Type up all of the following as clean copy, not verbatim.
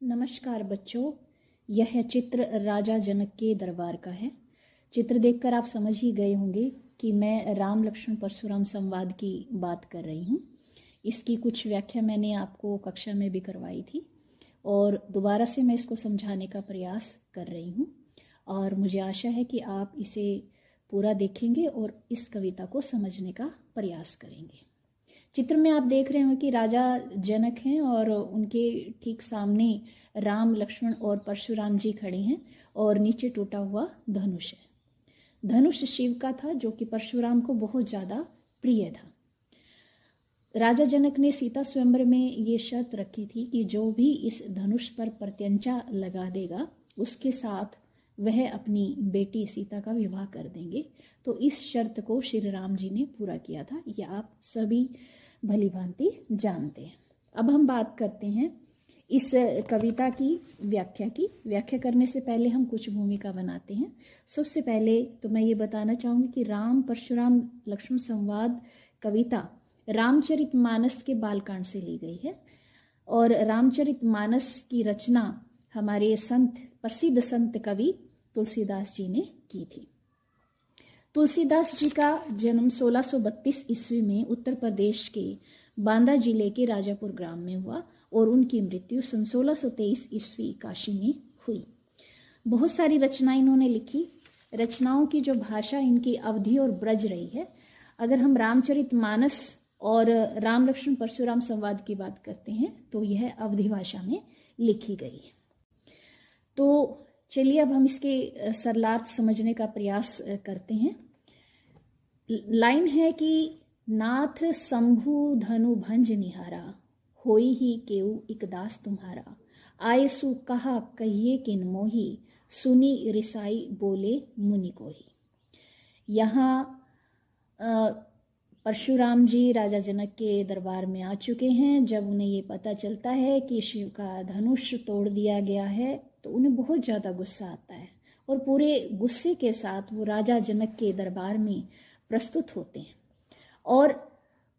नमस्कार बच्चों, यह चित्र राजा जनक के दरबार का है। चित्र देखकर आप समझ ही गए होंगे कि मैं राम लक्ष्मण परशुराम संवाद की बात कर रही हूँ। इसकी कुछ व्याख्या मैंने आपको कक्षा में भी करवाई थी और दोबारा से मैं इसको समझाने का प्रयास कर रही हूँ और मुझे आशा है कि आप इसे पूरा देखेंगे और इस कविता को समझने का प्रयास करेंगे। चित्र में आप देख रहे हो कि राजा जनक हैं और उनके ठीक सामने राम लक्ष्मण और परशुराम जी खड़े हैं और नीचे टूटा हुआ धनुष है। धनुष शिव का था जो कि परशुराम को बहुत ज़्यादा प्रिय था। राजा जनक ने सीता स्वयंवर में ये शर्त रखी थी कि जो भी इस धनुष पर प्रत्यंचा लगा देगा उसके साथ वह अपनी बेटी सीता का विवाह कर देंगे। तो इस शर्त को श्री राम जी ने पूरा किया था, यह आप सभी भली भांति जानते हैं। अब हम बात करते हैं इस कविता की व्याख्या करने से पहले हम कुछ भूमिका बनाते हैं। सबसे पहले तो मैं ये बताना चाहूँगी कि राम परशुराम लक्ष्मण संवाद कविता रामचरितमानस के बालकांड से ली गई है और रामचरितमानस की रचना हमारे प्रसिद्ध संत कवि तुलसीदास जी ने की थी। तुलसीदास जी का जन्म 1632 ईस्वी में उत्तर प्रदेश के बांदा जिले के राजापुर ग्राम में हुआ और उनकी मृत्यु सन 1623 ईस्वी काशी में हुई। बहुत सारी रचनाएं इन्होंने लिखी। रचनाओं की जो भाषा इनकी अवधी और ब्रज रही है। अगर हम रामचरितमानस और राम लक्ष्मण परशुराम संवाद की बात करते हैं तो यह अवधी भाषा में लिखी गई है। तो चलिए अब हम इसके सरलार्थ समझने का प्रयास करते हैं। लाइन है कि नाथ शंभु धनु भंज निहारा, होई ही केऊ इक दास तुम्हारा, आए सु कहा कहिए किन मोही, सुनी रिसाई बोले मुनि कोही। यहाँ परशुराम जी राजा जनक के दरबार में आ चुके हैं। जब उन्हें ये पता चलता है कि शिव का धनुष तोड़ दिया गया है तो उन्हें बहुत ज़्यादा गुस्सा आता है और पूरे गुस्से के साथ वो राजा जनक के दरबार में प्रस्तुत होते हैं और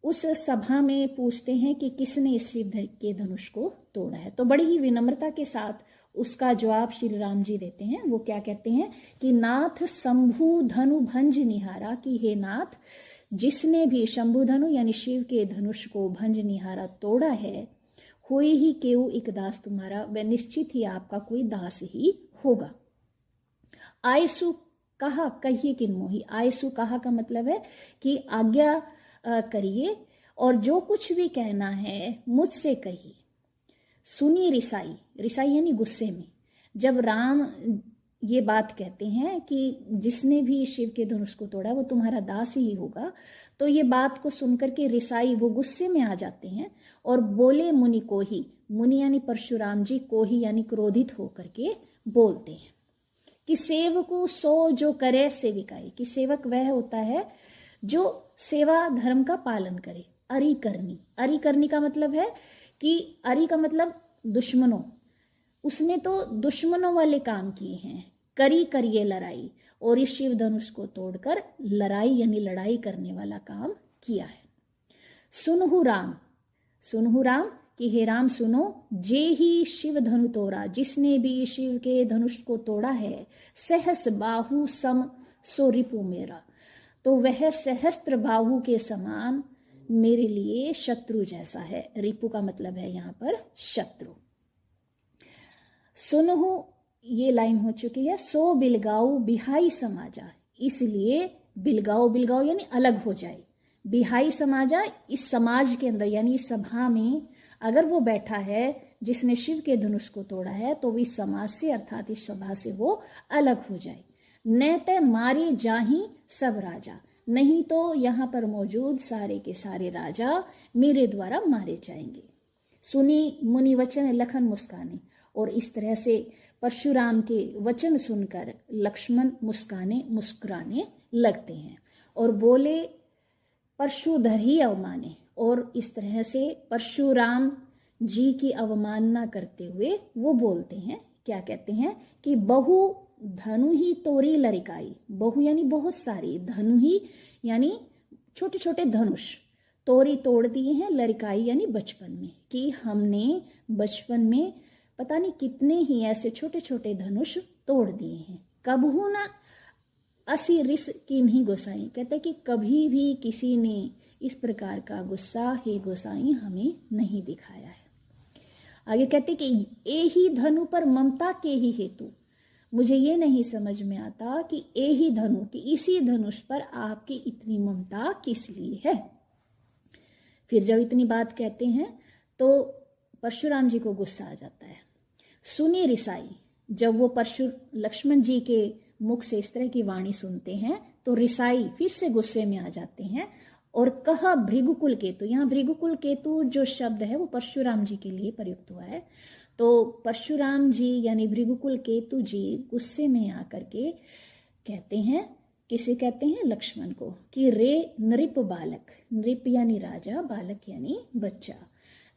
उस सभा में पूछते हैं कि किसने इस शिव के धनुष को तोड़ा है। तो बड़ी ही विनम्रता के साथ उसका जवाब श्री राम जी देते हैं। वो क्या कहते हैं कि नाथ शंभु धनु भंज निहारा, कि हे नाथ, जिसने भी शंभु धनु यानी शिव के धनुष को भंज निहारा तोड़ा है, होई ही केऊ एक दास तुम्हारा, वह निश्चित ही आपका कोई दास ही होगा। आयसु कहा कहिए किन मोही। आयसु कहा का मतलब है कि आज्ञा करिए और जो कुछ भी कहना है मुझसे कहिए। सुनी रिसाई, रिसाई यानी गुस्से में। जब राम ये बात कहते हैं कि जिसने भी शिव के धनुष को तोड़ा वो तुम्हारा दास ही होगा, तो ये बात को सुनकर के रिसाई वो गुस्से में आ जाते हैं और बोले मुनि को ही, मुनि यानी परशुराम जी, को ही यानी क्रोधित होकर के बोलते हैं कि सेवकु सो जो करे सेविकाई, कि सेवक वह होता है जो सेवा धर्म का पालन करे। अरि करनी, अरि करनी का मतलब है कि अरि का मतलब दुश्मनों, उसने तो दुश्मनों वाले काम किए हैं। करिए लड़ाई, और इस शिव धनुष को तोड़कर लड़ाई यानी लड़ाई करने वाला काम किया है। सुनहु राम, सुनहु राम कि हे राम सुनो, जे ही शिव धनु तोड़ा, जिसने भी शिव के धनुष को तोड़ा है, सहस बाहु सम सो रिपु मेरा, तो वह सहस्त्र बाहु के समान मेरे लिए शत्रु जैसा है। रिपु का मतलब है यहाँ पर शत्रु। सुनहु ये लाइन हो चुकी है। सो बिलगाऊ बिहाई समाजा, इसलिए बिलगाओ, बिलगाओ यानी अलग हो जाए। बिहाई समाजा, इस समाज के अंदर यानी इस सभा में अगर वो बैठा है जिसने शिव के धनुष को तोड़ा है तो इस समाज से अर्थात इस सभा से वो अलग हो जाए। न ते मारे जाही सब राजा, नहीं तो यहाँ पर मौजूद सारे के सारे राजा मेरे द्वारा मारे जाएंगे। सुनी मुनि वचन लखन मुस्काने, और इस तरह से परशुराम के वचन सुनकर लक्ष्मण मुस्कुराने लगते हैं और बोले परशुधर ही अवमाने, और इस तरह से परशुराम जी की अवमानना करते हुए वो बोलते हैं, क्या कहते हैं कि बहु धनु ही तोरी लरिकाई, बहु यानी बहुत सारी, धनु ही यानी छोटे छोटे धनुष, तोरी तोड़ दिए हैं, लरिकाई यानी बचपन में, कि हमने बचपन में पता नहीं कितने ही ऐसे छोटे छोटे धनुष तोड़ दिए हैं। कबहू ना असी रिस की नहीं गोसाई, कहते कि कभी भी किसी ने इस प्रकार का गुस्सा हे गोसाई हमें नहीं दिखाया है। आगे कहते कि ए ही धनु पर ममता के ही हेतु, मुझे ये नहीं समझ में आता कि ए ही धनु, कि इसी धनुष पर आपकी इतनी ममता किस लिए है। फिर जब इतनी बात कहते हैं तो परशुराम जी को गुस्सा आ जाता है। सुनी रिसाई, जब वो लक्ष्मण जी के मुख से इस तरह की वाणी सुनते हैं तो रिसाई फिर से गुस्से में आ जाते हैं और कहा भृगुकुल केतु, यहाँ भृगुकुल केतु जो शब्द है वो परशुराम जी के लिए प्रयुक्त हुआ है। तो परशुराम जी यानी भृगुकुल केतु जी गुस्से में आकर के कहते हैं, किसे कहते हैं? लक्ष्मण को, कि रे नृप बालक, नृप यानी राजा, बालक यानी बच्चा,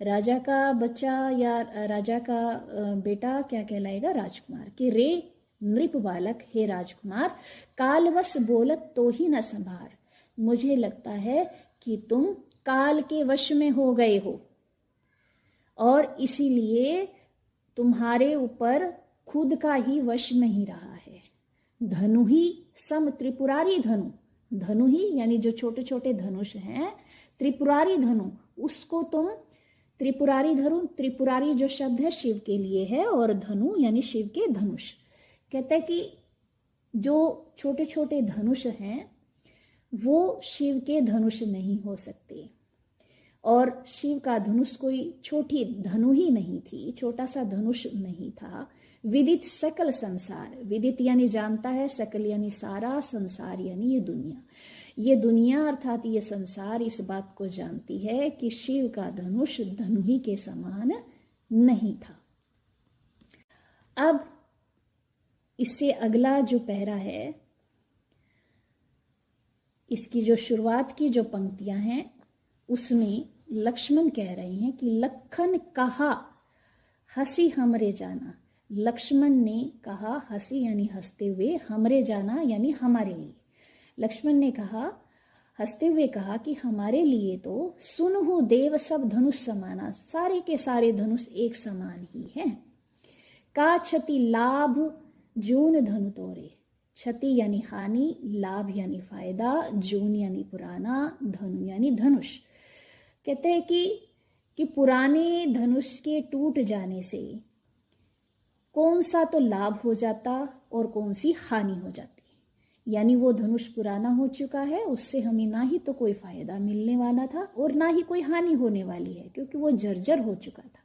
राजा का बच्चा या राजा का बेटा क्या कहलाएगा? राजकुमार। कि रे नृप बालक, हे राजकुमार, कालवश बोलत तो ही न संभार, मुझे लगता है कि तुम काल के वश में हो गए हो और इसीलिए तुम्हारे ऊपर खुद का ही वश नहीं रहा है। धनु ही सम त्रिपुरारी धनु, धनु ही यानी जो छोटे छोटे धनुष हैं, त्रिपुरारी धनु, उसको तुम त्रिपुरारी धनु, त्रिपुरारी जो शब्द है शिव के लिए है और धनु यानी शिव के धनुष। कहते हैं कि जो छोटे छोटे धनुष हैं वो शिव के धनुष नहीं हो सकते और शिव का धनुष कोई छोटी धनु ही नहीं थी, छोटा सा धनुष नहीं था। विदित सकल संसार, विदित यानी जानता है, सकल यानी सारा, संसार यानी ये दुनिया, ये दुनिया अर्थात ये संसार इस बात को जानती है कि शिव का धनुष धनु ही के समान नहीं था। अब इससे अगला जो पैरा है, इसकी जो शुरुआत की जो पंक्तियां हैं उसमें लक्ष्मण कह रहे हैं कि लखन कहा हंसी हमरे जाना, लक्ष्मण ने कहा, हंसी यानी हंसते हुए, हमरे जाना यानी हमारे लिए, लक्ष्मण ने कहा हंसते हुए कहा कि हमारे लिए तो सुनहु देव सब धनुष समाना, सारे के सारे धनुष एक समान ही हैं। का क्षति लाभ जून धनु तोरे, क्षति यानी हानि, लाभ यानी फायदा, जून यानी पुराना, धनु यानी धनुष। कहते हैं कि पुराने धनुष के टूट जाने से कौन सा तो लाभ हो जाता और कौन सी हानि हो जाती, यानी वो धनुष पुराना हो चुका है, उससे हमें ना ही तो कोई फायदा मिलने वाला था और ना ही कोई हानि होने वाली है क्योंकि वो जर्जर हो चुका था।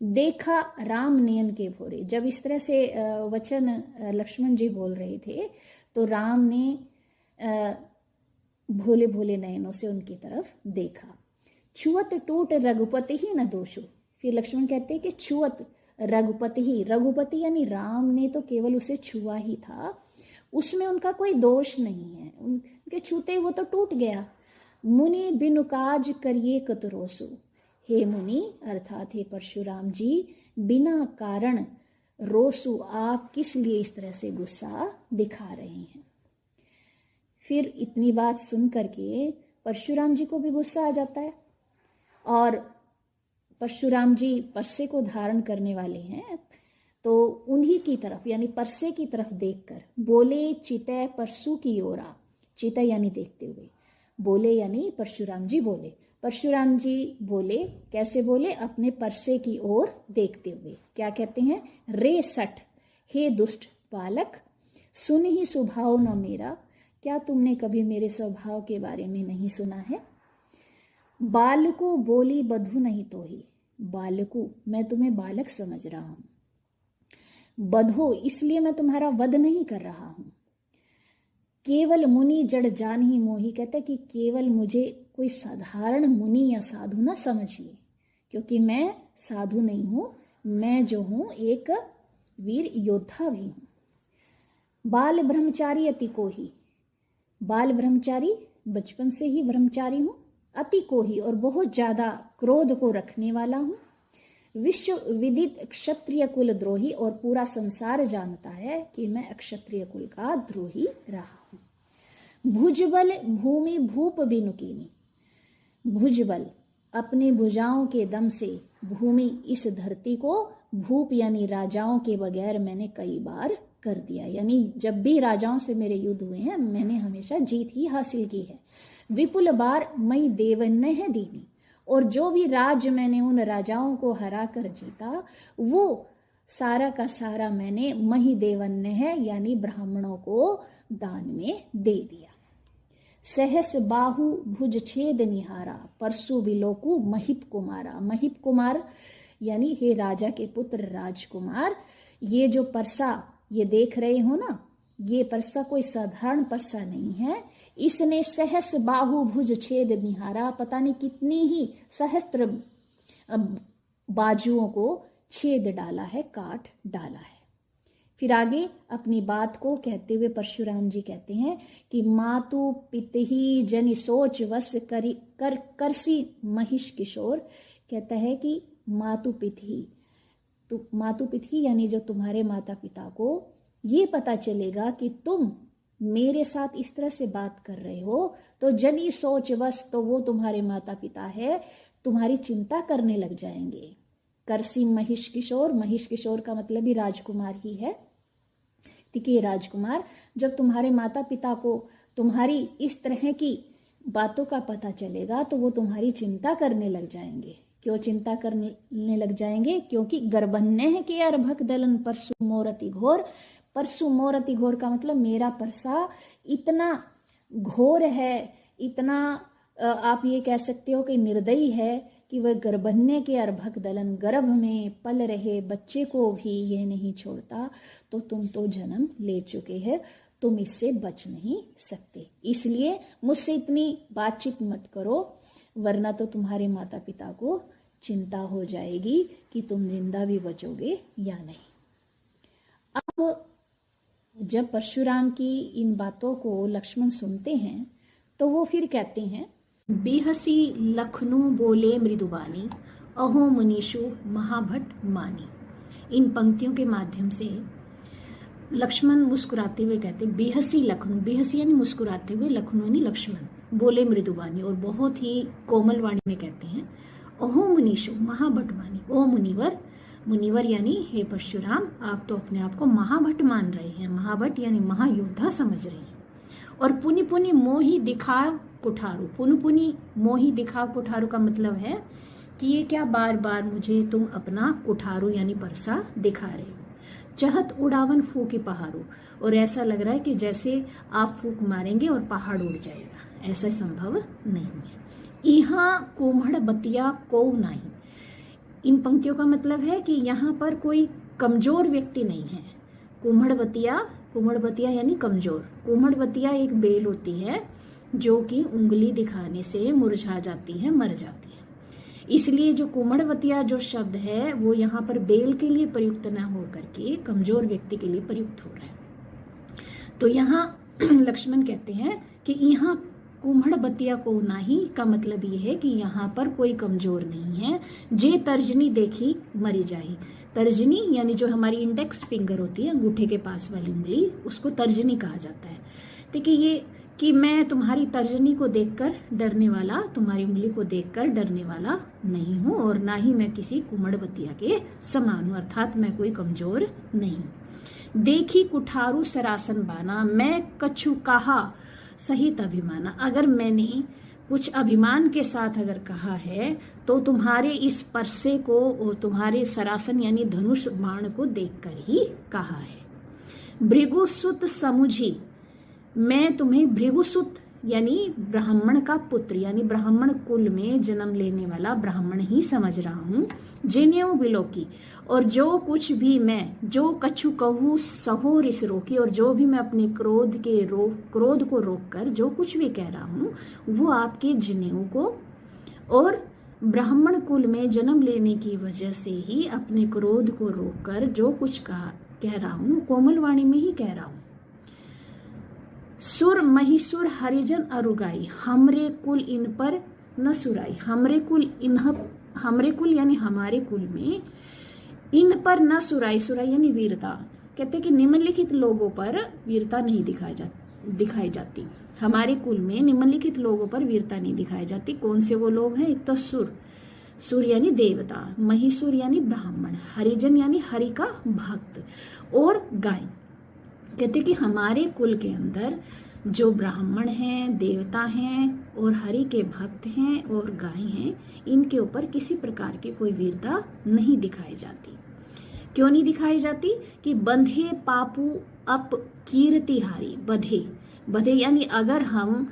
देखा राम नयन के भोरे, जब इस तरह से वचन लक्ष्मण जी बोल रहे थे तो राम ने भोले भोले नयनों से उनकी तरफ देखा। छुअत टूट रघुपति ही न दोषो, फिर लक्ष्मण कहते हैं कि छुअत रघुपति ही, रघुपति यानी राम ने तो केवल उसे छुआ ही था, उसमें उनका कोई दोष नहीं है, उनके छूते वो तो टूट गया। मुनि बिनु काज करिए कतरोसो, हे मुनि अर्थात हे परशुराम जी, बिना कारण रोसु, आप किस लिए इस तरह से गुस्सा दिखा रहे हैं। फिर इतनी बात सुन करके परशुराम जी को भी गुस्सा आ जाता है और परशुराम जी परसे को धारण करने वाले हैं तो उन्हीं की तरफ यानी परसे की तरफ देखकर बोले चितय परसु की ओरा, चितय यानी देखते हुए, बोले यानी परशुराम जी बोले, परशुराम जी बोले, कैसे बोले? अपने परसे की ओर देखते हुए। क्या कहते हैं? रे सठ, हे दुष्ट बालक, सुन ही स्वभाव न मेरा, क्या तुमने कभी मेरे स्वभाव के बारे में नहीं सुना है? बालको बोली बधु नहीं तो ही, बालको मैं तुम्हें बालक समझ रहा हूं, बधो इसलिए मैं तुम्हारा वध नहीं कर रहा हूं। केवल मुनि जड़ जान ही मोही, कहते कि केवल मुझे कोई साधारण मुनि या साधु ना समझिए क्योंकि मैं साधु नहीं हूं, मैं जो हूं एक वीर योद्धा भी हूं। बाल ब्रह्मचारी अति को ही, बाल ब्रह्मचारी बचपन से ही ब्रह्मचारी हूं, अति को ही और बहुत ज्यादा क्रोध को रखने वाला हूं। विश्व विदित क्षत्रिय कुल द्रोही, और पूरा संसार जानता है कि मैं क्षत्रिय कुल का द्रोही रहा हूं। भुजबल भूमि भूप बिनुकीनी, भुजबल अपने भुजाओं के दम से भूमि इस धरती को भूप यानी राजाओं के बगैर मैंने कई बार कर दिया, यानी जब भी राजाओं से मेरे युद्ध हुए हैं मैंने हमेशा जीत ही हासिल की है। विपुल बार मई देवन्य है दीनी, और जो भी राज्य मैंने उन राजाओं को हरा कर जीता वो सारा का सारा मैंने मही देवन्य है यानी ब्राह्मणों को दान में दे दिया। सहस बाहु भुज छेद निहारा परसु विलोकु महिप कुमारा। महिप कुमार यानी हे राजा के पुत्र राजकुमार, ये जो परसा ये देख रहे हो ना, ये परसा कोई साधारण परसा नहीं है। इसने सहस बाहु भुज छेद निहारा, पता नहीं कितनी ही सहस्त्र बाजुओं को छेद डाला है, काट डाला है। फिर आगे अपनी बात को कहते हुए परशुराम जी कहते हैं कि मातु पितही जनि सोच वस करसी महिष किशोर। कहता है कि मातु पितही यानी जो तुम्हारे माता पिता को ये पता चलेगा कि तुम मेरे साथ इस तरह से बात कर रहे हो तो जनी सोच वस, तो वो तुम्हारे माता पिता है, तुम्हारी चिंता करने लग जाएंगे। करसी महिष किशोर, महिष किशोर का मतलब भी राजकुमार ही है। कि राजकुमार, जब तुम्हारे माता पिता को तुम्हारी इस तरह की बातों का पता चलेगा तो वो तुम्हारी चिंता करने लग जाएंगे। क्यों चिंता करने लग जाएंगे? क्योंकि गर्भन्य है कि अर्भक दलन परसु मोरति घोर। परसु मोरति घोर का मतलब मेरा परसा इतना घोर है, इतना आप ये कह सकते हो कि निर्दयी है कि वह गर्भन्य के अर्भक दलन, गर्भ में पल रहे बच्चे को भी ये नहीं छोड़ता। तो तुम तो जन्म ले चुके हैं, तुम इससे बच नहीं सकते, इसलिए मुझसे इतनी बातचीत मत करो, वरना तो तुम्हारे माता पिता को चिंता हो जाएगी कि तुम जिंदा भी बचोगे या नहीं। अब जब परशुराम की इन बातों को लक्ष्मण सुनते हैं तो वो फिर कहते हैं, बेहसी लखनऊ बोले मृदुबानी अहो मनीषु महाभट मानी। इन पंक्तियों के माध्यम से लक्ष्मण मुस्कुराते हुए कहते, बेहसी लखनऊ, बेहसी यानी मुस्कुराते हुए, लखनऊ यानी लक्ष्मण, बोले मृदुबानी और बहुत ही कोमल वाणी में कहते हैं, अहो मनीषु महाभट मानी। ओ मुनिवर, मुनिवर यानी हे परशुराम, आप तो अपने आप को महाभट मान रहे हैं, महाभट यानी महायोद्धा समझ रहे हैं। और पुनि पुनि मोही दिखाव कुठारू, पुनि पुनि मोही दिखाव कुठारू का मतलब है कि ये क्या बार बार मुझे तुम अपना कुठारू यानी परसा दिखा रहे हो। चहत उड़ावन फूकी पहाड़ू, और ऐसा लग रहा है कि जैसे आप फूक मारेंगे और पहाड़ उड़ जाएगा, ऐसा संभव नहीं है। यहाँ कुम्हड़ बतिया को नहीं, इन पंक्तियों का मतलब है कि यहाँ पर कोई कमजोर व्यक्ति नहीं है। कुम्हड़बतिया यानी कमजोर। कुम्हड़बतिया एक बेल होती है जो कि उंगली दिखाने से मुरझा जाती है, मर जाती है, इसलिए जो कुम्हड़बतिया जो शब्द है वो यहाँ पर बेल के लिए प्रयुक्त न हो करके कमजोर व्यक्ति के लिए प्रयुक्त हो रहा है। तो यहाँ लक्ष्मण कहते हैं कि यहाँ कुम्हड़बतिया को नाही का मतलब ये है कि यहाँ पर कोई कमजोर नहीं है। जे तर्जनी देखी मरी जाही, तर्जनी यानी जो हमारी इंडेक्स फिंगर होती है, अंगूठे के पास वाली उंगली, उसको तर्जनी कहा जाता है। देखिए ये कि मैं तुम्हारी तर्जनी को देखकर डरने वाला, तुम्हारी उंगली को देखकर डरने वाला नहीं हूं, और ना ही मैं किसी कुम्हड़बतिया के समान हूं, अर्थात मैं कोई कमजोर नहीं। देखी कुठारू सरासन बाना, मैं कछु कहा सहित अभिमाना। अगर मैंने कुछ अभिमान के साथ अगर कहा है तो तुम्हारे इस परसे को और तुम्हारे सरासन यानी धनुष बाण को देखकर ही कहा है। भृगुसुत समुझी, मैं तुम्हें भृगुसुत यानी ब्राह्मण का पुत्र यानी ब्राह्मण कुल में जन्म लेने वाला ब्राह्मण ही समझ रहा हूँ। जिन्यो विलोकी, और जो कुछ भी मैं, जो कछु कहूँ सहो रिस रोकी, और जो भी मैं अपने क्रोध को रोककर जो कुछ भी कह रहा हूँ वो आपके जनेऊ को और ब्राह्मण कुल में जन्म लेने की वजह से ही अपने क्रोध को रोककर जो कुछ कह रहा हूँ कोमल वाणी में ही कह रहा हूँ। सुर महिसुर हरिजन अरुगाई, हमरे कुल इन पर न सुराई। हमरे कुल यानी हमारे कुल में, इन पर न सुराई, सुराई यानी वीरता। कहते कि निम्नलिखित लोगों पर वीरता नहीं दिखाई जाती। हमारे कुल में निम्नलिखित लोगों पर वीरता नहीं दिखाई जाती। कौन से वो लोग हैं? एक तो सुर, सूर्य यानी देवता, महिषूर यानी ब्राह्मण, हरिजन यानी हरि का भक्त, और गाय। कहते कि हमारे कुल के अंदर जो ब्राह्मण हैं, देवता हैं और हरि के भक्त हैं और गाय हैं, इनके ऊपर किसी प्रकार की कोई वीरता नहीं दिखाई जाती। क्यों नहीं दिखाई जाती? कि बंधे पापू अप कीर्तिहारी। बधे, बधे यानी अगर हम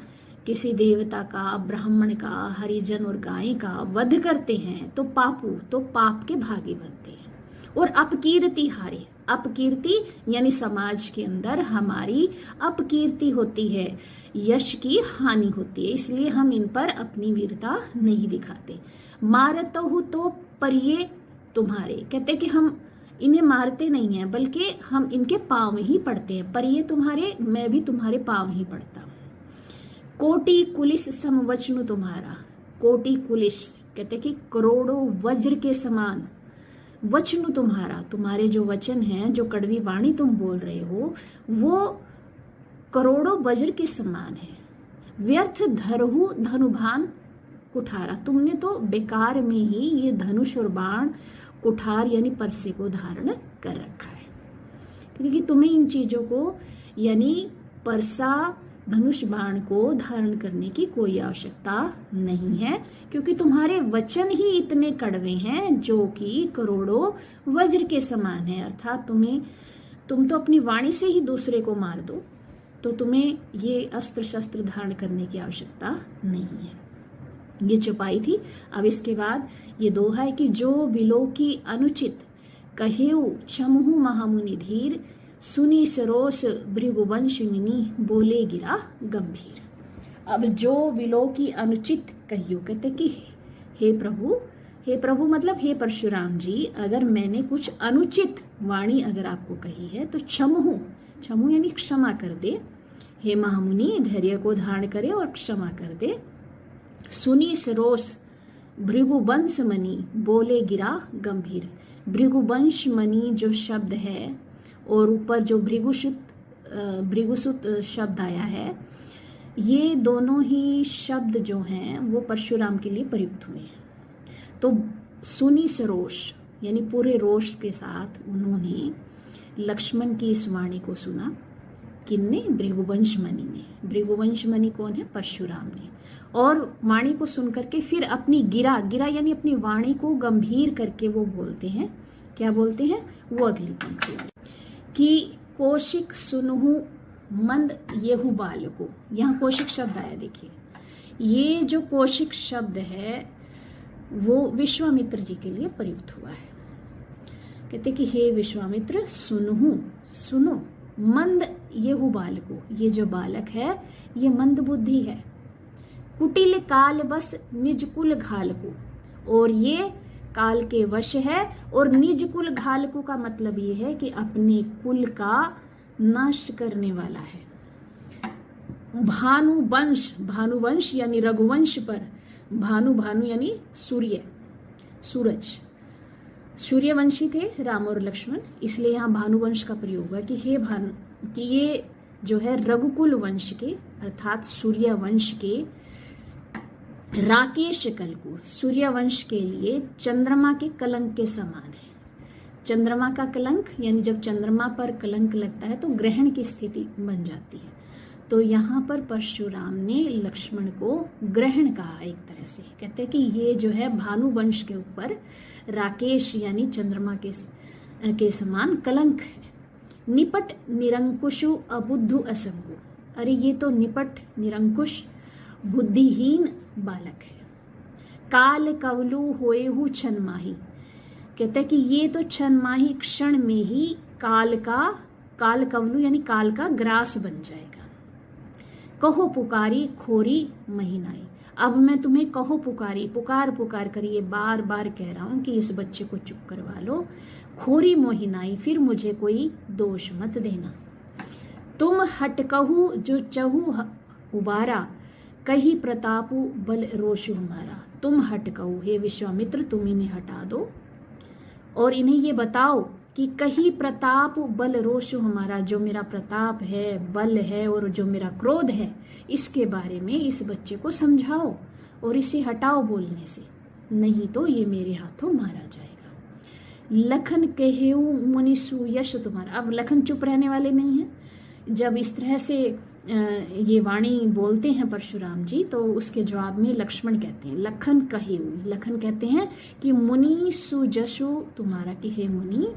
किसी देवता का, ब्राह्मण का, हरिजन और गाय का वध करते हैं तो पापू, तो पाप के भागी बनते हैं। और अपकीर्ति हारे, अपकीर्ति यानी समाज के अंदर हमारी अपकीर्ति होती है, यश की हानि होती है, इसलिए हम इन पर अपनी वीरता नहीं दिखाते। मारतहु तो परिये तुम्हारे। कहते कि हम इन्हें मारते नहीं हैं, बल्कि हम इनके पांव में ही पड़ते हैं। परिये तुम्हारे, मैं भी तुम्हारे पांव ही पड़ता हूं। कोटि कुलिस समवचनु तुम्हारा। कोटि कुलिस कहते कि करोड़ों वज्र के समान वचन तुम्हारा, तुम्हारे जो वचन हैं, जो कड़वी वाणी तुम बोल रहे हो, वो करोड़ों वज्र के समान है। व्यर्थ धरहु धनुभान कुठारा। तुमने तो बेकार में ही ये धनुष और बाण, कुठार यानी परसे को धारण कर रखा है। क्योंकि तुम्हें इन चीजों को यानी परसा, धनुष बाण को धारण करने की कोई आवश्यकता नहीं है, क्योंकि तुम्हारे वचन ही इतने कड़वे हैं जो कि करोड़ों वज्र के समान है। अर्थात तुम तो अपनी वाणी से ही दूसरे को मार दो, तो तुम्हें ये अस्त्र शस्त्र धारण करने की आवश्यकता नहीं है। ये चौपाई थी। अब इसके बाद ये दोहा है कि जो बिलो की अनुचित कहेऊ क्षमहु महामुनि धीर, सुनी सरोस भृगुवंशिनी बोले गिरा गंभीर। अब जो बिलो की अनुचित कहियो, कहते कि हे प्रभु मतलब हे परशुराम जी, अगर मैंने कुछ अनुचित वाणी अगर आपको कही है तो क्षमहु यानी क्षमा कर दे। हे महामुनि, धैर्य को धारण करे और क्षमा कर दे। सुनी सरोस भृगुवंश मणि बोले गिरा गंभीर। भृगुवंश मणि जो शब्द है और ऊपर जो भृगुसुत शब्द आया है, ये दोनों ही शब्द जो हैं वो परशुराम के लिए प्रयुक्त हुए हैं। तो सुनी सरोष यानी पूरे रोष के साथ उन्होंने लक्ष्मण की इस वाणी को सुना। किन्ने? भृगुवंश मणि ने। भृगुवंश मणि कौन है? परशुराम ने। और वाणी को सुनकर के फिर अपनी गिरा यानी अपनी वाणी को गंभीर करके वो बोलते हैं। क्या बोलते हैं? वो अगली पंक्ति कि कौशिक सुनहु मंद येहु बालको। यहाँ कौशिक शब्द आया, देखिए ये जो कौशिक शब्द है वो विश्वामित्र जी के लिए प्रयुक्त हुआ है। कहते कि हे विश्वामित्र, सुनो मंद येहु बालको, ये जो बालक है ये मंद बुद्धि है। कुटिल काल बस निज कुल घालको, और ये काल के वश है। और निज कुल घालको का मतलब ये है कि अपने कुल का नाश करने वाला है। भानुवंश यानी रघुवंश पर, भानु यानी सूरज, सूर्यवंशी थे राम और लक्ष्मण, इसलिए यहाँ भानुवंश का प्रयोग हुआ कि हे भानु, कि ये जो है रघुकुल वंश के अर्थात सूर्यवंश के राकेश कल को, सूर्यवंश के लिए चंद्रमा के कलंक के समान है। चंद्रमा का कलंक यानी जब चंद्रमा पर कलंक लगता है तो ग्रहण की स्थिति बन जाती है। तो यहाँ पर परशुराम ने लक्ष्मण को ग्रहण कहा एक तरह से। कहते हैं कि ये जो है भानुवंश के ऊपर राकेश यानी चंद्रमा के समान कलंक है। निपट निरंकुशु अबुद्धु असंगु, अरे ये तो निपट निरंकुश बुद्धिहीन बालक है। काल कवलु होएहु छनमाही, कहते कि ये तो छनमाही क्षण में ही काल कवलु यानी काल का ग्रास बन जाएगा। कहो पुकारी खोरी महीनाई, अब मैं तुम्हें कहो पुकारी, पुकार करिए, बार बार कह रहा हूं कि इस बच्चे को चुप करवा लो। खोरी मोहिनाई, फिर मुझे कोई दोष मत देना। तुम हटकहु जो चहु उबारा, कही प्रतापु बल रोषु हमारा। तुम हटकहु, हे विश्वामित्र तुम इन्हें हटा दो और इन्हें ये बताओ कि कही प्रताप बल रोषु हमारा, जो मेरा प्रताप है, बल है और जो मेरा क्रोध है, इसके बारे में इस बच्चे को समझाओ और इसे हटाओ बोलने से। नहीं तो ये मेरे हाथों मारा जाएगा। लखन कहेऊ मुनि सुयश तुम्हारा। अब लखन चुप रहने वाले नहीं हैं। जब इस तरह से ये वाणी बोलते हैं परशुराम जी, तो उसके जवाब में लक्ष्मण कहते हैं लखन कहेऊ, लखन कहते हैं कि मुनि सुजसु तुम्हारा, कि हे मुनि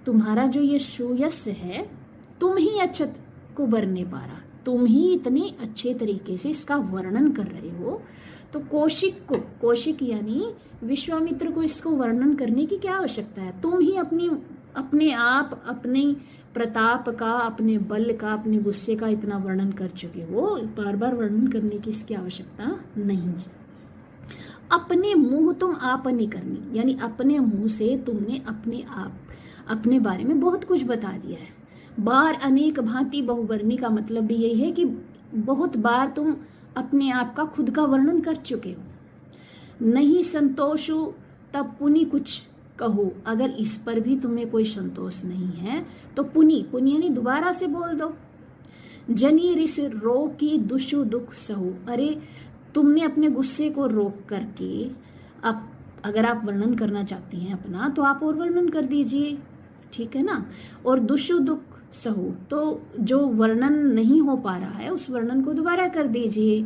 तुम्हारा जो ये सुयश है, तुम ही अच्छे को बरने पारा, तुम ही इतने अच्छे तरीके से इसका वर्णन कर रहे हो, तो कौशिक को, कौशिक यानी विश्वामित्र को इसको वर्णन करने की क्या आवश्यकता है? तुम ही अपने आप अपने प्रताप का, अपने बल का, अपने गुस्से का इतना वर्णन कर चुके हो, बार बार वर्णन करने की इसकी आवश्यकता नहीं है। अपने मुंह तुम आप नहीं करनी, यानी अपने मुंह से तुमने अपने आप, अपने बारे में बहुत कुछ बता दिया है। बार अनेक भांति बहुवर्णी का मतलब भी यही है कि बहुत बार तुम अपने आप का, खुद का वर्णन कर चुके हो। नहीं संतोषु तब पुनि कुछ कहो, अगर इस पर भी तुम्हें कोई संतोष नहीं है तो पुनि, पुनि यानी दोबारा से बोल दो। जनी रिस रो की दुषु दुख सहु, अरे तुमने अपने गुस्से को रोक करके, अब अगर आप वर्णन करना चाहते हैं अपना, तो आप और वर्णन कर दीजिए, ठीक है ना। और दुषु दुख सहु, तो जो वर्णन नहीं हो पा रहा है उस वर्णन को दोबारा कर दीजिए।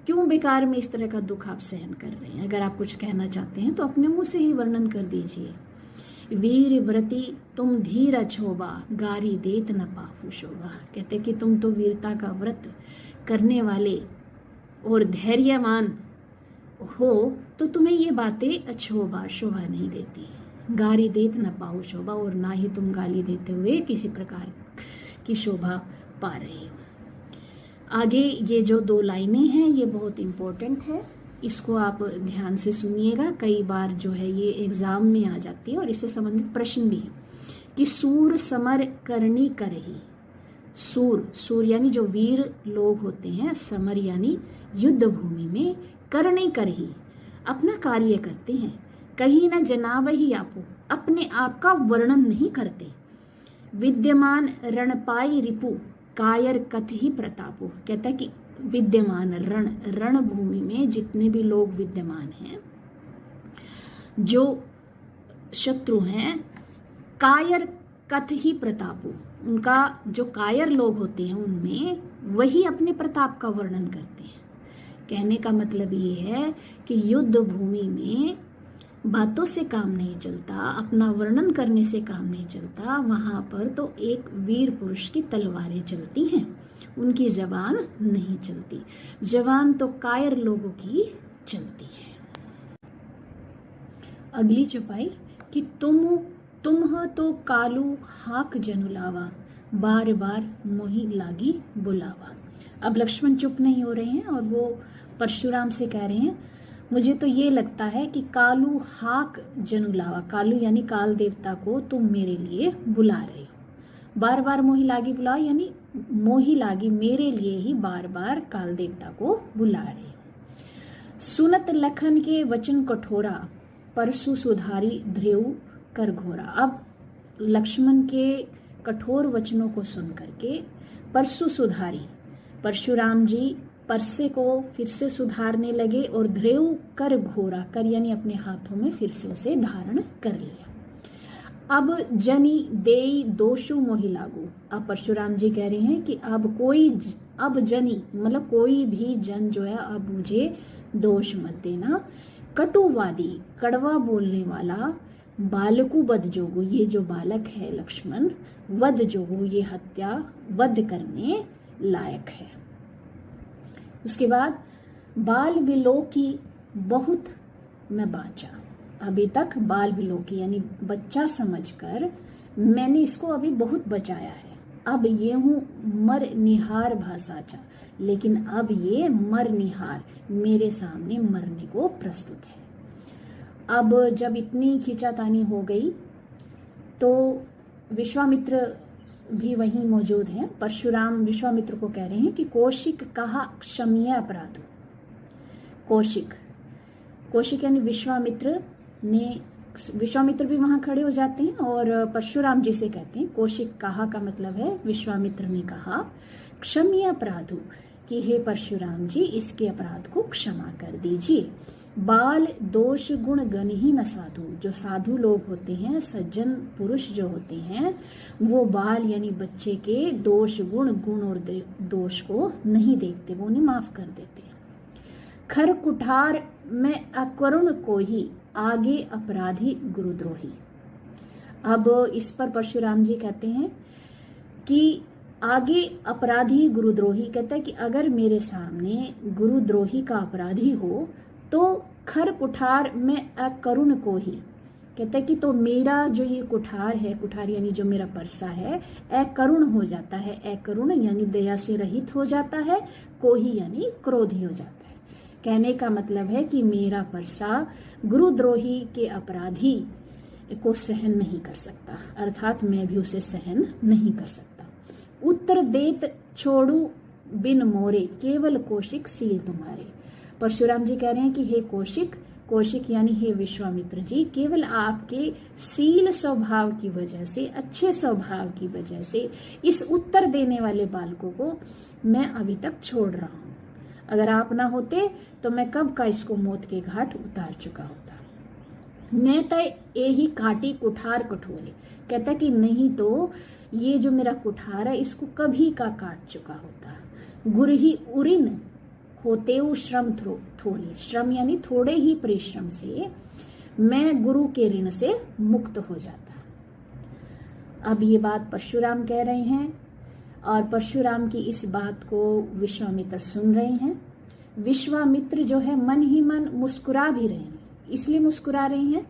क्यों बेकार में इस तरह का दुख आप सहन कर रहे हैं? अगर आप कुछ कहना चाहते हैं तो अपने मुंह से ही वर्णन कर दीजिए। वीर व्रती तुम धीर अछोबा, गारी देत न पाहु शोभा। कहते कि तुम तो वीरता का व्रत करने वाले और धैर्यवान हो, तो तुम्हें ये बातें अछोबा, शोभा नहीं देती। गारी देत न पाहु शोभा, और ना ही तुम गाली देते हुए किसी प्रकार की शोभा पा रहे हो। आगे ये जो 2 लाइनें हैं ये बहुत इंपॉर्टेंट है, इसको आप ध्यान से सुनिएगा। कई बार जो है ये एग्जाम में आ जाती है और इससे संबंधित प्रश्न भी है कि सूर समर करनी करही। सूर, सूर यानी जो वीर लोग होते हैं, समर यानी युद्ध भूमि में, करनी करही अपना कार्य करते हैं, कहीं न जनावही आपो अपने आप का वर्णन नहीं करते। विद्यमान रणपाई रिपु कायर कथ ही प्रतापो। कहता है कि विद्यमान रणभूमि में जितने भी लोग विद्यमान हैं, जो शत्रु हैं, कायर कथ ही प्रतापो, उनका जो कायर लोग होते हैं उनमें वही अपने प्रताप का वर्णन करते हैं। कहने का मतलब ये है कि युद्ध भूमि में बातों से काम नहीं चलता, अपना वर्णन करने से काम नहीं चलता, वहां पर तो एक वीर पुरुष की तलवारें चलती हैं, उनकी जबान नहीं चलती। जबान तो कायर लोगों की चलती है। अगली चौपाई कि तुम तो कालू हाक जनुलावा, बार बार मोही लागी बुलावा। अब लक्ष्मण चुप नहीं हो रहे हैं और वो परशुराम से कह रहे हैं, मुझे तो ये लगता है कि कालू हाक जनुलावा, कालू यानी काल देवता को तुम मेरे लिए बुला रहे हो। बार बार मोही लागी बुलाओ, यानी मोही लागी मेरे लिए ही बार बार काल देवता को बुला रहे हो। सुनत लखन के वचन कठोरा, परसु सुधारी ध्रेव कर घोरा। अब लक्ष्मण के कठोर वचनों को सुन करके परसु सुधारी, परशुराम जी परसे को फिर से सुधारने लगे और ध्रेव कर घोरा, कर यानी अपने हाथों में फिर से उसे धारण कर लिया। अब जनी देई दोषु मोहि लागू। अब परशुराम जी कह रहे हैं कि अब जनी मतलब कोई भी जन जो है अब मुझे दोष मत देना। कटुवादी, कड़वा बोलने वाला, बालकु वध जोगु, ये जो बालक है लक्ष्मण, वध जोगु ये हत्या वध करने लायक है। उसके बाद बाल विलोकी बहुत मैं बांचा। अभी तक बाल विलोकी यानी बच्चा समझकर मैंने इसको अभी बहुत बचाया है। अब ये हूं मर निहार भासाचा, लेकिन अब ये मर निहार मेरे सामने मरने को प्रस्तुत है। अब जब इतनी खींचातानी हो गई तो विश्वामित्र भी वहीं मौजूद हैं। परशुराम विश्वामित्र को कह रहे हैं कि कौशिक कहा क्षम्य अपराध। कौशिक यानी विश्वामित्र भी वहां खड़े हो जाते हैं और परशुराम जी से कहते हैं, कौशिक कहा का मतलब है विश्वामित्र ने कहा क्षम्य अपराधु, कि हे परशुराम जी इसके अपराध को क्षमा कर दीजिए। बाल दोष गुण गण ही न साधु। जो साधु लोग होते हैं, सज्जन पुरुष जो होते हैं, वो बाल यानी बच्चे के दोष गुण और दोष को नहीं देखते, वो उन्हें माफ कर देते हैं। खर कुठार में अकरुण को ही आगे अपराधी गुरुद्रोही। अब इस पर परशुराम जी कहते हैं कि आगे अपराधी गुरुद्रोही, कहता है कि अगर मेरे सामने गुरुद्रोही का अपराधी हो तो खर कुठार में अकरुण को ही, कहता है कि तो मेरा जो ये कुठार है, कुठार यानी जो मेरा परसा है, अकरुण हो जाता है। अकरुण यानी दया से रहित हो जाता है, को ही यानी क्रोधी हो जाता है। कहने का मतलब है कि मेरा परसा गुरुद्रोही के अपराधी को सहन नहीं कर सकता, अर्थात मैं भी उसे सहन नहीं कर सकता। उत्तर देत छोड़ू बिन मोरे केवल कौशिक सील तुम्हारे। परशुराम जी कह रहे हैं कि हे कौशिक, कौशिक यानी हे विश्वामित्र जी, केवल आपके सील स्वभाव की वजह से, अच्छे स्वभाव की वजह से इस उत्तर देने वाले बालकों को मैं अभी तक छोड़ रहा हूं। अगर आप ना होते तो मैं कब का इसको मौत के घाट उतार चुका होता। न तय यही काटी कुठार कठोरे, कहता कि नहीं तो ये जो मेरा कुठार है इसको कभी का काट चुका होता। गुर ही उरिन होते श्रम थोड़े, श्रम यानी थोड़े ही परिश्रम से मैं गुरु के ऋण से मुक्त हो जाता। अब ये बात परशुराम कह रहे हैं और परशुराम की इस बात को विश्वामित्र सुन रहे हैं। विश्वामित्र जो है मन ही मन मुस्कुरा भी रहे हैं। इसलिए मुस्कुरा रहे हैं,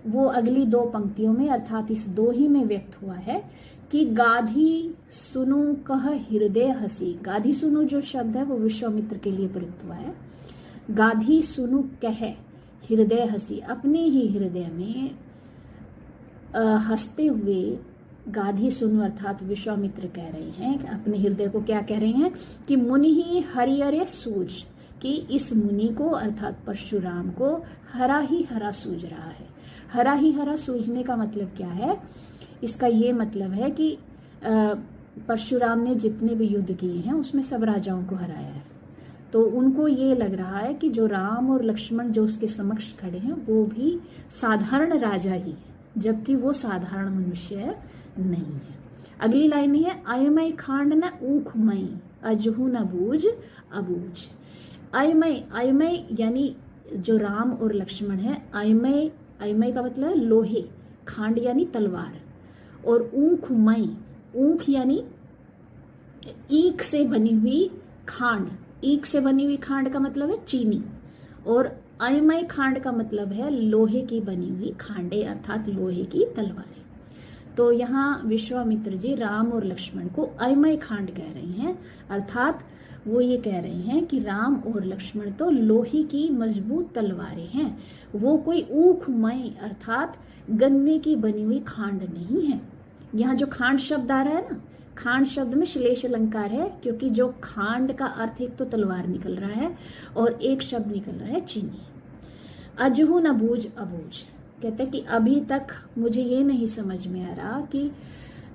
वो अगली दो पंक्तियों में अर्थात इस दो ही में व्यक्त हुआ है कि गाधी सुनु कह हृदय हसी। गाधी सुनु जो शब्द है वो विश्वामित्र के लिए प्रयुक्त हुआ है। गाधी सुनु कह हृदय हसी, अपने ही हृदय में हंसते हुए गाधी सुनु अर्थात विश्वामित्र कह रहे हैं, अपने हृदय को क्या कह रहे हैं कि मुनि ही हरिहरे सूझ, कि इस मुनि को अर्थात परशुराम को हरा ही हरा सूझ रहा है। हरा ही हरा सूझने का मतलब क्या है? इसका ये मतलब है कि परशुराम ने जितने भी युद्ध किए हैं उसमें सब राजाओं को हराया है, तो उनको ये लग रहा है कि जो राम और लक्ष्मण जो उसके समक्ष खड़े हैं वो भी साधारण राजा ही है, जबकि वो साधारण मनुष्य नहीं है। अगली लाइन है अयमय खांड न ऊख मई अजहू न बूझ अबूझ। अयमय, अयमय यानी जो राम और लक्ष्मण है, अयमय, अयमय का मतलब लोहे, खांड यानी तलवार, और ऊख मई, ऊख यानी ईख से बनी हुई खांड, ईख से बनी हुई खांड का मतलब है चीनी, और अयमय खांड का मतलब है लोहे की बनी हुई खांडे अर्थात लोहे की तलवारें। तो यहाँ विश्वामित्र जी राम और लक्ष्मण को अयमय खांड कह रहे हैं, अर्थात वो ये कह रहे हैं कि राम और लक्ष्मण तो लोहे की मजबूत तलवारें हैं, वो कोई ऊखमय अर्थात गन्ने की बनी हुई खांड नहीं है। यहाँ जो खांड शब्द आ रहा है ना, खांड शब्द में श्लेष अलंकार है, क्योंकि जो खांड का अर्थ एक तो तलवार निकल रहा है और एक शब्द निकल रहा है चीनी। अजहू न बूझ अबूझ, कहते हैं कि अभी तक मुझे ये नहीं समझ में आ रहा कि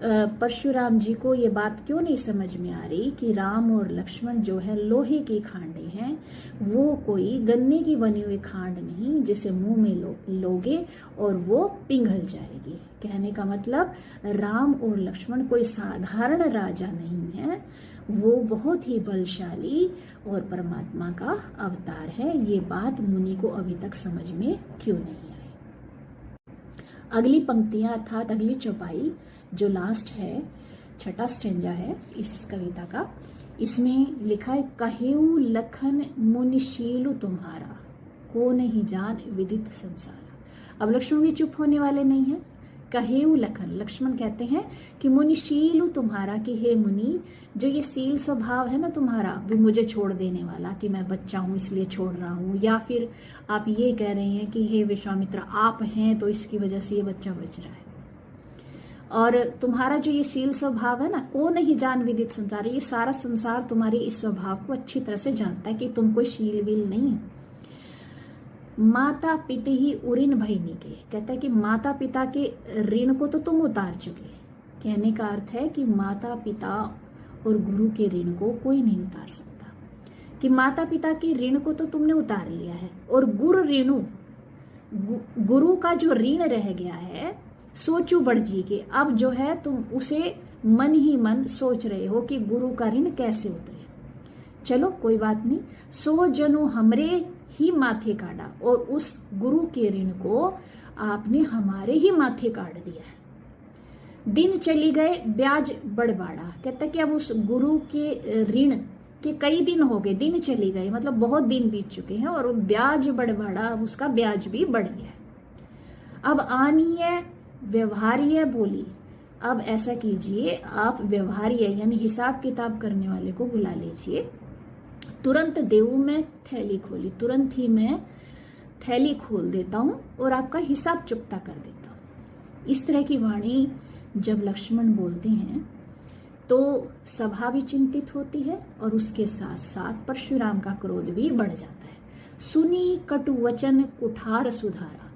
परशुराम जी को ये बात क्यों नहीं समझ में आ रही कि राम और लक्ष्मण जो है लोहे की खांडे हैं, वो कोई गन्ने की बनी हुई खांड नहीं जिसे मुंह में लोगे और वो पिघल जाएगी। कहने का मतलब राम और लक्ष्मण कोई साधारण राजा नहीं है, वो बहुत ही बलशाली और परमात्मा का अवतार है। ये बात मुनि को अभी तक समझ में क्यों नहीं आई। अगली पंक्तियां अर्थात अगली चौपाई जो लास्ट है, छठा स्टेंजा है इस कविता का, इसमें लिखा है कहेऊ लखन मुनिशीलु तुम्हारा को नहीं जान विदित संसारा। अब लक्ष्मण भी चुप होने वाले नहीं है। कहेऊ लखन, लक्ष्मण कहते हैं कि मुनिशीलु तुम्हारा, कि हे मुनि जो ये शील स्वभाव है ना तुम्हारा भी मुझे छोड़ देने वाला, कि मैं बच्चा हूं इसलिए छोड़ रहा हूं, या फिर आप ये कह रहे हैं कि हे विश्वामित्र आप हैं तो इसकी वजह से ये बच्चा बच रहा है। और तुम्हारा जो ये शील स्वभाव है ना, को नहीं जान विदित संसार, ये सारा संसार तुम्हारे इस स्वभाव को अच्छी तरह से जानता है कि तुम कोई शील विल नहीं है। माता पिता ही उऋण भयनी के, कहता है कि माता पिता के ऋण को तो तुम उतार चुके। कहने का अर्थ है कि माता पिता और गुरु के ऋण को कोई नहीं उतार सकता। कि माता पिता के ऋण को तो तुमने उतार लिया है, और गुरु का जो ऋण रह गया है सोचू बढ़ जी के, अब जो है तुम उसे मन ही मन सोच रहे हो कि गुरु का ऋण कैसे उतरे। चलो कोई बात नहीं, सो जनु हमरे ही माथे काटा, और उस गुरु के ऋण को आपने हमारे ही माथे काट दिया है। दिन चली गए ब्याज बढ़बाड़ा, कहता कि अब उस गुरु के ऋण के कई दिन हो गए, दिन चली गए मतलब बहुत दिन बीत चुके हैं, और ब्याज बढ़बाड़ा, उसका ब्याज भी बढ़ गया है। अब आनीय व्यवहार्य बोली, अब ऐसा कीजिए आप व्यवहार्य यानी हिसाब किताब करने वाले को बुला लीजिए। तुरंत देऊ में थैली खोली, तुरंत ही मैं थैली खोल देता हूं और आपका हिसाब चुकता कर देता हूं। इस तरह की वाणी जब लक्ष्मण बोलते हैं तो सभा भी चिंतित होती है, और उसके साथ साथ परशुराम का क्रोध भी बढ़ जाता है। सुनी कटु वचन कुठार सुधारा,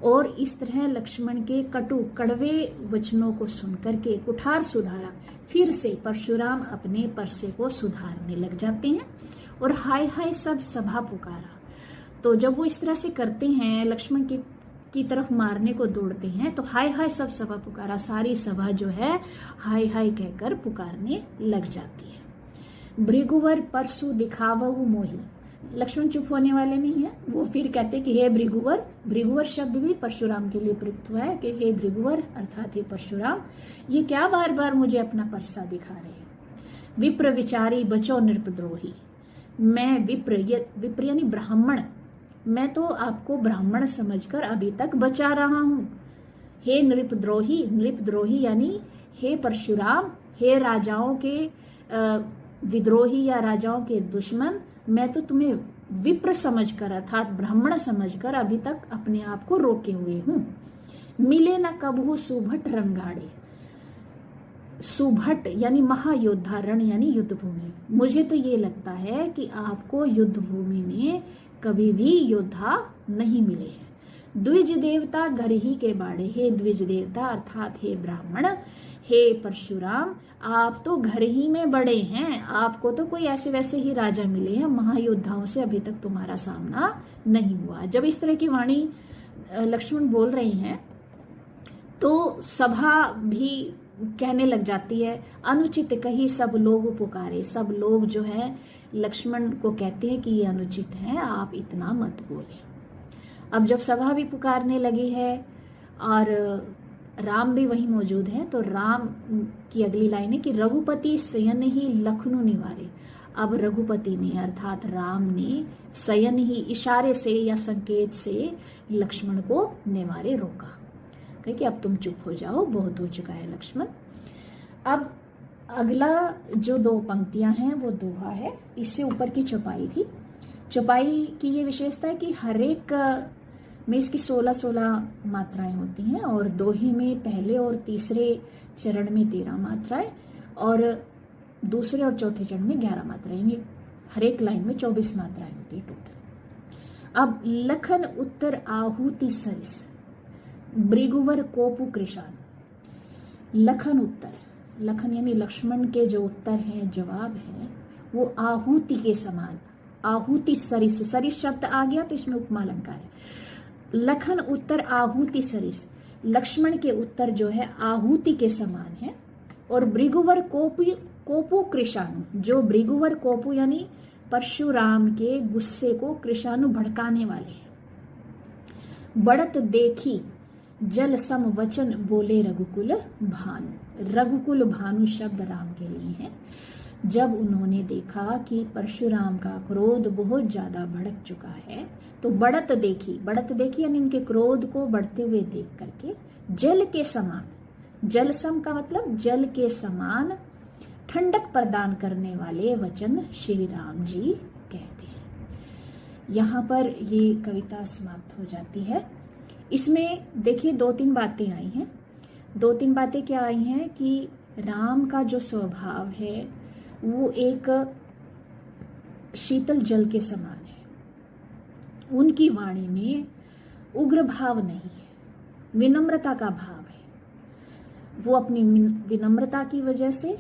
और इस तरह लक्ष्मण के कटु कड़वे वचनों को सुनकर के कुठार सुधारा, फिर से परशुराम अपने परसे को सुधारने लग जाते हैं, और हाय हाय सब सभा पुकारा। तो जब वो इस तरह से करते हैं, लक्ष्मण की तरफ मारने को दौड़ते हैं, तो हाय हाय सब सभा पुकारा, सारी सभा जो है हाय हाय कहकर पुकारने लग जाती है। भृगुवर परसु दिखावहु मोही, लक्ष्मण चुप होने वाले नहीं है, वो फिर कहते कि हे भृगुवर, भृगुवर शब्द भी परशुराम के लिए प्रयुक्त हुआ है कि हे भृगुवर अर्थात हे परशुराम, ये क्या बार बार मुझे अपना परसा दिखा रहे हैं। विप्र विचारी बचो नृपद्रोही, मैं विप्र यानी ब्राह्मण, मैं तो आपको ब्राह्मण समझकर अभी तक बचा रहा हूं। हे नृपद्रोही, नृपद्रोही यानी हे परशुराम, हे राजाओं के विद्रोही या राजाओं के दुश्मन, मैं तो तुम्हें विप्र समझकर अर्थात ब्राह्मण समझकर अभी तक अपने आप को रोके हुए हूं। मिले न कबहू सुभट रंगाड़े, सुभट यानी महायोद्धा, रण यानी युद्ध भूमि। मुझे तो ये लगता है कि आपको युद्ध भूमि में कभी भी योद्धा नहीं मिले हैं। द्विज देवता घर ही के बाड़े, हे द्विज देवता अर्थात हे ब्राह्मण, हे परशुराम, आप तो घर ही में बड़े हैं, आपको तो कोई ऐसे वैसे ही राजा मिले हैं, महायोद्धाओं से अभी तक तुम्हारा सामना नहीं हुआ। जब इस तरह की वाणी लक्ष्मण बोल रहे हैं तो सभा भी कहने लग जाती है, अनुचित कही सब लोग पुकारे, सब लोग जो है लक्ष्मण को कहते हैं कि ये अनुचित है, आप इतना मत बोले। अब जब सभा भी पुकारने लगी है और राम भी वहीं मौजूद है, तो राम की अगली लाइन है कि रघुपति शयन ही लखनऊ निवारे। अब रघुपति ने अर्थात राम ने शयन ही इशारे से या संकेत से लक्ष्मण को निवारे रोका, कि अब तुम चुप हो जाओ, बहुत हो चुका है लक्ष्मण। अब अगला जो दो पंक्तियां हैं वो दोहा है, इससे ऊपर की चौपाई थी। चौपाई की ये विशेषता है कि हर एक में इसकी 16-16 मात्राएं होती हैं, और दोहे में पहले और तीसरे चरण में 13 मात्राएं और दूसरे और चौथे चरण में 11 मात्राएं, यानी हर एक लाइन में 24 मात्राएं होती है टोटल। अब लखन उत्तर आहुति सरिस, भृगुवर कोपु कृशान। लखन उत्तर, लखन यानी लक्ष्मण के जो उत्तर हैं, जवाब है, वो आहुति के समान, आहुति सरिस, सरिस शब्द आ गया तो इसमें उपमा अलंकार है। लखन उत्तर आहुति सरिस, लक्ष्मण के उत्तर जो है आहुति के समान है। और भृगुवर कोपु कृशानु, जो भृगुवर कोपु यानी परशुराम के गुस्से को कृशानु भड़काने वाले हैं। बढ़त देखी जल सम वचन बोले रघुकुल भानु, रघुकुल भानु शब्द राम के लिए है। जब उन्होंने देखा कि परशुराम का क्रोध बहुत ज्यादा भड़क चुका है, तो बढ़त देखी यानी उनके क्रोध को बढ़ते हुए देख करके जल के समान, जल सम का मतलब जल के समान ठंडक प्रदान करने वाले वचन श्री राम जी कहते हैं। यहाँ पर ये कविता समाप्त हो जाती है। इसमें देखिए 2-3 बातें आई हैं। 2-3 बातें क्या आई हैं कि राम का जो स्वभाव है वो एक शीतल जल के समान है, उनकी वाणी में उग्र भाव नहीं है, विनम्रता का भाव है। वो अपनी विनम्रता की वजह से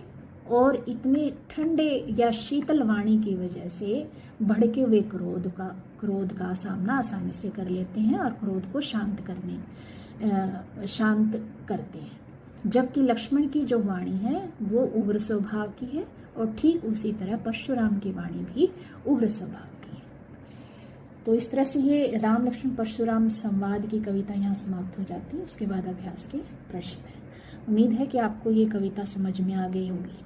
और इतने ठंडे या शीतल वाणी की वजह से भड़के हुए क्रोध का सामना आसानी से कर लेते हैं और क्रोध को शांत करते हैं। जबकि लक्ष्मण की जो वाणी है वो उग्र स्वभाव की है और ठीक उसी तरह परशुराम की वाणी भी उग्र स्वभाव की है। तो इस तरह से ये राम लक्ष्मण परशुराम संवाद की कविता यहाँ समाप्त हो जाती है। उसके बाद अभ्यास के प्रश्न है। उम्मीद है कि आपको ये कविता समझ में आ गई होगी।